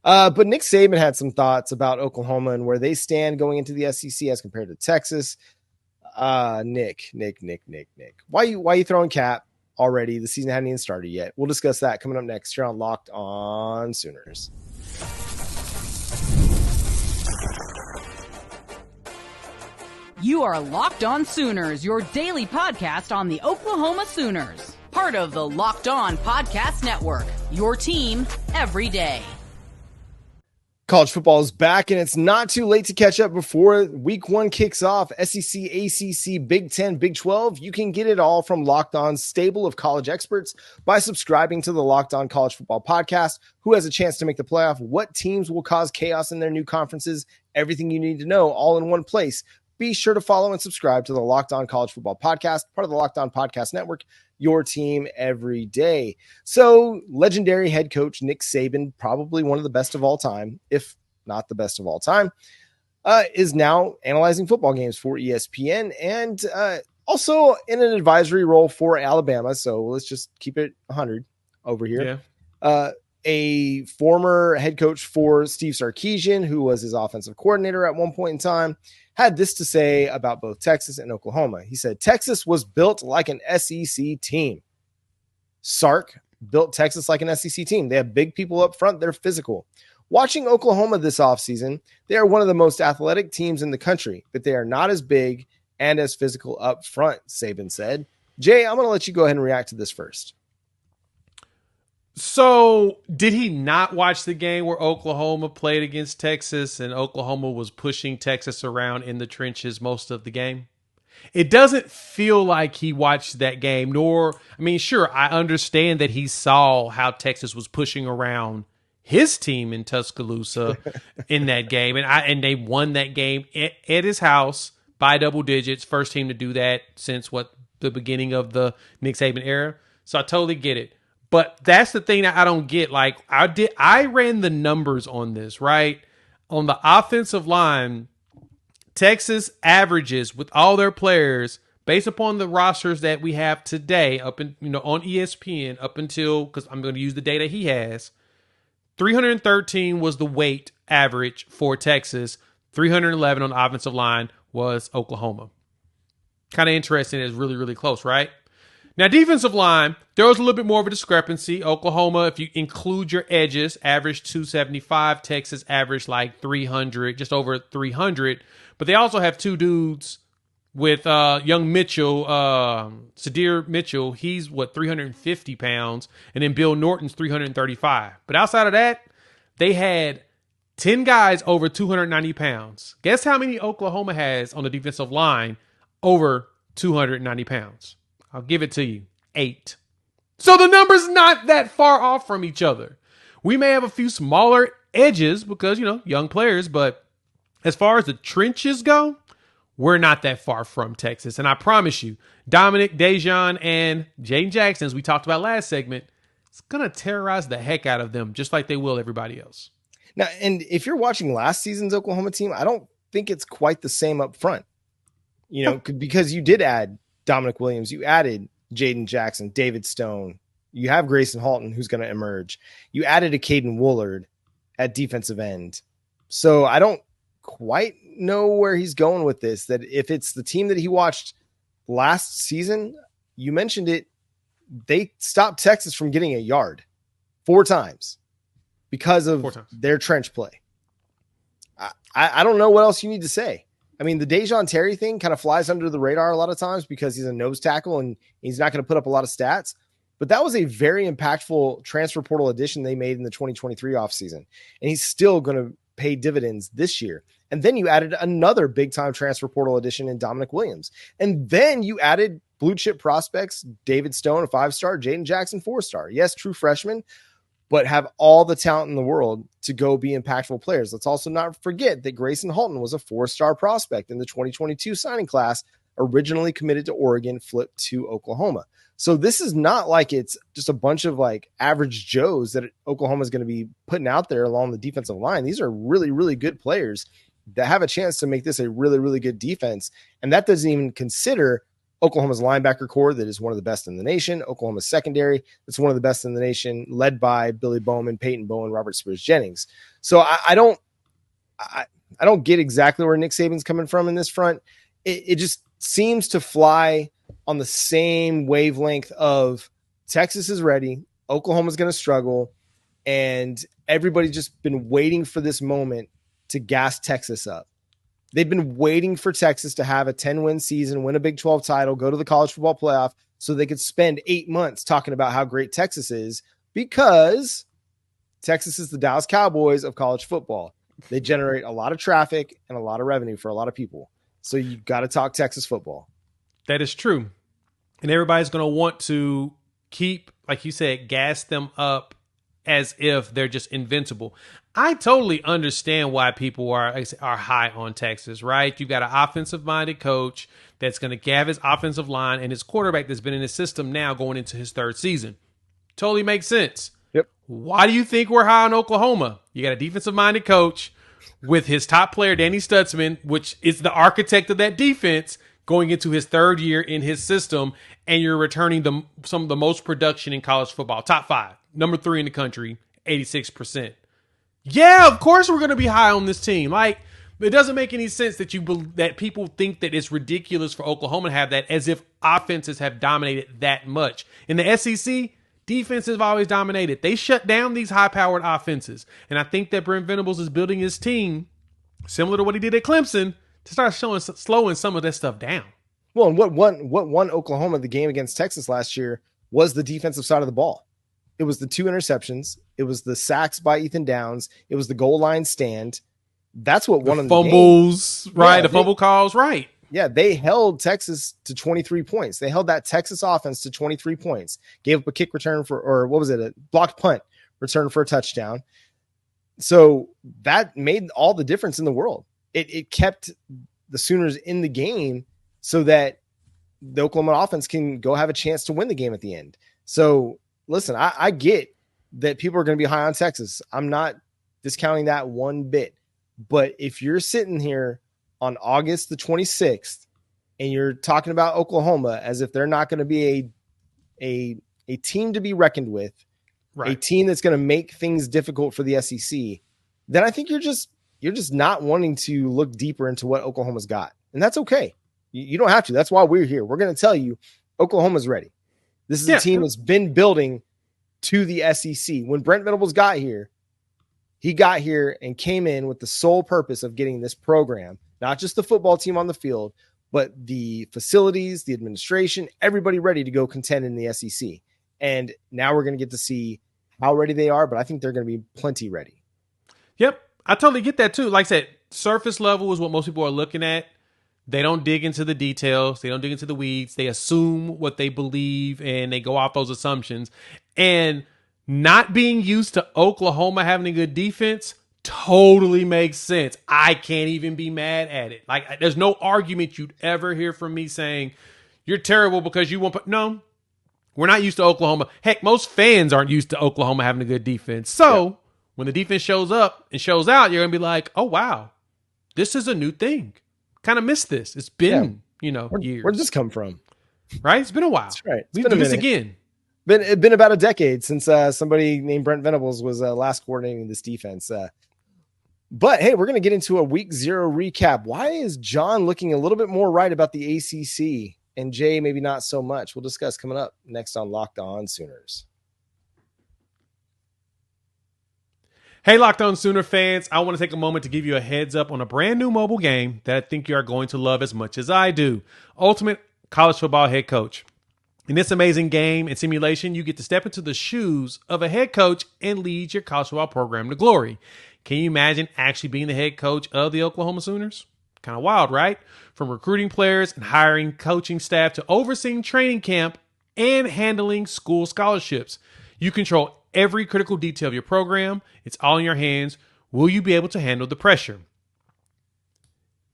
But Nick Saban had some thoughts about Oklahoma and where they stand going into the SEC as compared to Texas. Nick. Why you throwing cap already? The season hadn't even started yet. We'll discuss that coming up next here on Locked On Sooners. You are Locked On Sooners, your daily podcast on the Oklahoma Sooners. Part of the Locked On Podcast Network, your team every day. College football is back, and it's not too late to catch up before week 1 kicks off. SEC, ACC, Big 10, Big 12. You can get it all from Locked On's stable of college experts by subscribing to the Locked On College Football Podcast. Who has a chance to make the playoff? What teams will cause chaos in their new conferences? Everything you need to know all in one place. Be sure to follow and subscribe to the Locked On College Football Podcast, part of the Locked On Podcast Network, your team every day. So, legendary head coach Nick Saban, probably one of the best of all time, if not the best of all time, is now analyzing football games for ESPN and also in an advisory role for Alabama. So, let's just keep it 100 over here. Yeah. A former head coach for Steve Sarkisian, who was his offensive coordinator at one point in time, had this to say about both Texas and Oklahoma. He said, Texas was built like an SEC team. Sark built Texas like an SEC team. They have big people up front. They're physical. Watching Oklahoma this offseason, they are one of the most athletic teams in the country, but they are not as big and as physical up front, Saban said. Jay, I'm going to let you go ahead and react to this first. So did he not watch the game where Oklahoma played against Texas and Oklahoma was pushing Texas around in the trenches most of the game? It doesn't feel like he watched that game, nor, I mean, sure, I understand that he saw how Texas was pushing around his team in Tuscaloosa in that game. And they won that game at his house by double digits. First team to do that since the beginning of the Nick Saban era. So I totally get it. But that's the thing that I don't get. Like I ran the numbers on this, right? On the offensive line, Texas averages with all their players based upon the rosters that we have today on ESPN up until, because I'm going to use the data he has, 313 was the weight average for Texas. 311 on the offensive line was Oklahoma. Kind of interesting. It's really, really close, right? Now, defensive line, there was a little bit more of a discrepancy. Oklahoma, if you include your edges, averaged 275. Texas averaged like 300, just over 300. But they also have two dudes with young Mitchell, Sadir Mitchell. He's, 350 pounds. And then Bill Norton's 335. But outside of that, they had 10 guys over 290 pounds. Guess how many Oklahoma has on the defensive line over 290 pounds? I'll give it to you. 8. So the number's not that far off from each other. We may have a few smaller edges because, young players, but as far as the trenches go, we're not that far from Texas. And I promise you, Dominic, Dejan, and Jayden Jackson, as we talked about last segment, it's going to terrorize the heck out of them just like they will everybody else. Now, and if you're watching last season's Oklahoma team, I don't think it's quite the same up front, because you did add Dominic Williams, you added Jayden Jackson, David Stone. You have Grayson Halton, who's going to emerge. You added a Caden Woolard at defensive end. So I don't quite know where he's going with this, that if it's the team that he watched last season, you mentioned it, they stopped Texas from getting a yard 4 times because of their trench play. I don't know what else you need to say. I mean, the Dejan Terry thing kind of flies under the radar a lot of times because he's a nose tackle and he's not going to put up a lot of stats. But that was a very impactful transfer portal addition they made in the 2023 offseason. And he's still going to pay dividends this year. And then you added another big-time transfer portal addition in Dominic Williams. And then you added blue-chip prospects, David Stone, a 5-star, Jayden Jackson, 4-star. Yes, true freshman, but have all the talent in the world to go be impactful players. Let's also not forget that Grayson Halton was a 4-star prospect in the 2022 signing class, originally committed to Oregon, flipped to Oklahoma. So this is not like it's just a bunch of like average Joes that Oklahoma is going to be putting out there along the defensive line. These are really, really good players that have a chance to make this a really, really good defense. And that doesn't even consider Oklahoma's linebacker core that is one of the best in the nation. Oklahoma's secondary that's one of the best in the nation, led by Billy Bowman, Peyton Bowen, Robert Spears Jennings. So I don't get exactly where Nick Saban's coming from in this front. It just seems to fly on the same wavelength of Texas is ready, Oklahoma's going to struggle, and everybody's just been waiting for this moment to gas Texas up. They've been waiting for Texas to have a 10-win season, win a Big 12 title, go to the college football playoff so they could spend 8 months talking about how great Texas is, because Texas is the Dallas Cowboys of college football. They generate a lot of traffic and a lot of revenue for a lot of people. So you got to talk Texas football. That is true. And everybody's going to want to keep, like you said, gas them up as if they're just invincible. I totally understand why people are high on Texas, right? You've got an offensive-minded coach that's going to have his offensive line and his quarterback that's been in his system now going into his third season. Totally makes sense. Yep. Why do you think we're high on Oklahoma? You got a defensive-minded coach with his top player, Danny Stutzman, which is the architect of that defense, going into his third year in his system, and you're returning some of the most production in college football. Top 5, number 3 in the country, 86%. Yeah, of course we're going to be high on this team. Like, it doesn't make any sense that that people think that it's ridiculous for Oklahoma to have that, as if offenses have dominated that much. In the SEC, defenses have always dominated. They shut down these high-powered offenses. And I think that Brent Venables is building his team, similar to what he did at Clemson, to start slowing some of that stuff down. Well, and what won Oklahoma the game against Texas last year was the defensive side of the ball. It was the 2 interceptions. It was the sacks by Ethan Downs. It was the goal line stand. That's what won them the game. Fumbles, right? The fumble calls, right? Yeah, they held Texas to 23 points. They held that Texas offense to 23 points. Gave up a kick return a blocked punt return for a touchdown. So that made all the difference in the world. It kept the Sooners in the game so that the Oklahoma offense can go have a chance to win the game at the end. So listen, I get that people are going to be high on Texas. I'm not discounting that one bit. But if you're sitting here on August the 26th and you're talking about Oklahoma as if they're not going to be a team to be reckoned with, right, a team that's going to make things difficult for the SEC, then I think you're just not wanting to look deeper into what Oklahoma's got. And that's okay. You don't have to. That's why we're here. We're going to tell you Oklahoma's ready. This is a team that's been building to the SEC. When Brent Venables got here, he got here and came in with the sole purpose of getting this program, not just the football team on the field, but the facilities, the administration, everybody ready to go contend in the SEC. And now we're going to get to see how ready they are, but I think they're going to be plenty ready. Yep. I totally get that too. Like I said, surface level is what most people are looking at. They don't dig into the details. They don't dig into the weeds. They assume what they believe and they go off those assumptions. And not being used to Oklahoma having a good defense totally makes sense. I can't even be mad at it. Like, there's no argument you'd ever hear from me saying you're terrible because you won't. No, we're not used to Oklahoma. Heck, most fans aren't used to Oklahoma having a good defense. So when the defense shows up and shows out, you're going to be like, oh, wow, this is a new thing. Kind of missed this. It's been, years. Where'd this come from? Right? It's been a while. That's right. We do this again. It's been about a decade since somebody named Brent Venables was last coordinating this defense. But hey, we're going to get into a week 0 recap. Why is John looking a little bit more right about the ACC and Jay maybe not so much? We'll discuss coming up next on Locked On Sooners. Hey, Locked On Sooner fans, I want to take a moment to give you a heads up on a brand new mobile game that I think you are going to love as much as I do. Ultimate College Football Head Coach. In this amazing game and simulation, you get to step into the shoes of a head coach and lead your college football program to glory. Can you imagine actually being the head coach of the Oklahoma Sooners? Kind of wild, right? From recruiting players and hiring coaching staff to overseeing training camp and handling school scholarships. You control every critical detail of your program. It's all in your hands. Will you be able to handle the pressure?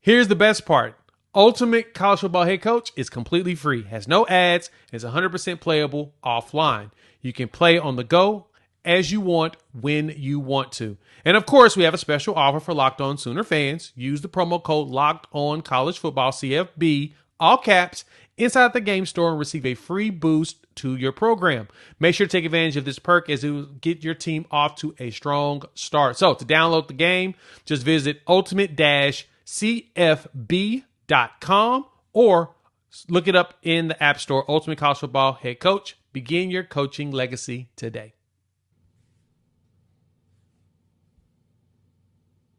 Here's the best part. Ultimate College Football Head Coach is completely free, has no ads, and is 100% playable offline. You can play on the go as you want, when you want to. And of course, we have a special offer for Locked On Sooner fans. Use the promo code Locked On College Football, CFB, all caps, inside the game store and receive a free boost to your program. Make sure to take advantage of this perk as it will get your team off to a strong start. So to download the game, just visit ultimate-cfb.com or look it up in the App Store. Ultimate College Football Head Coach. Begin your coaching legacy today.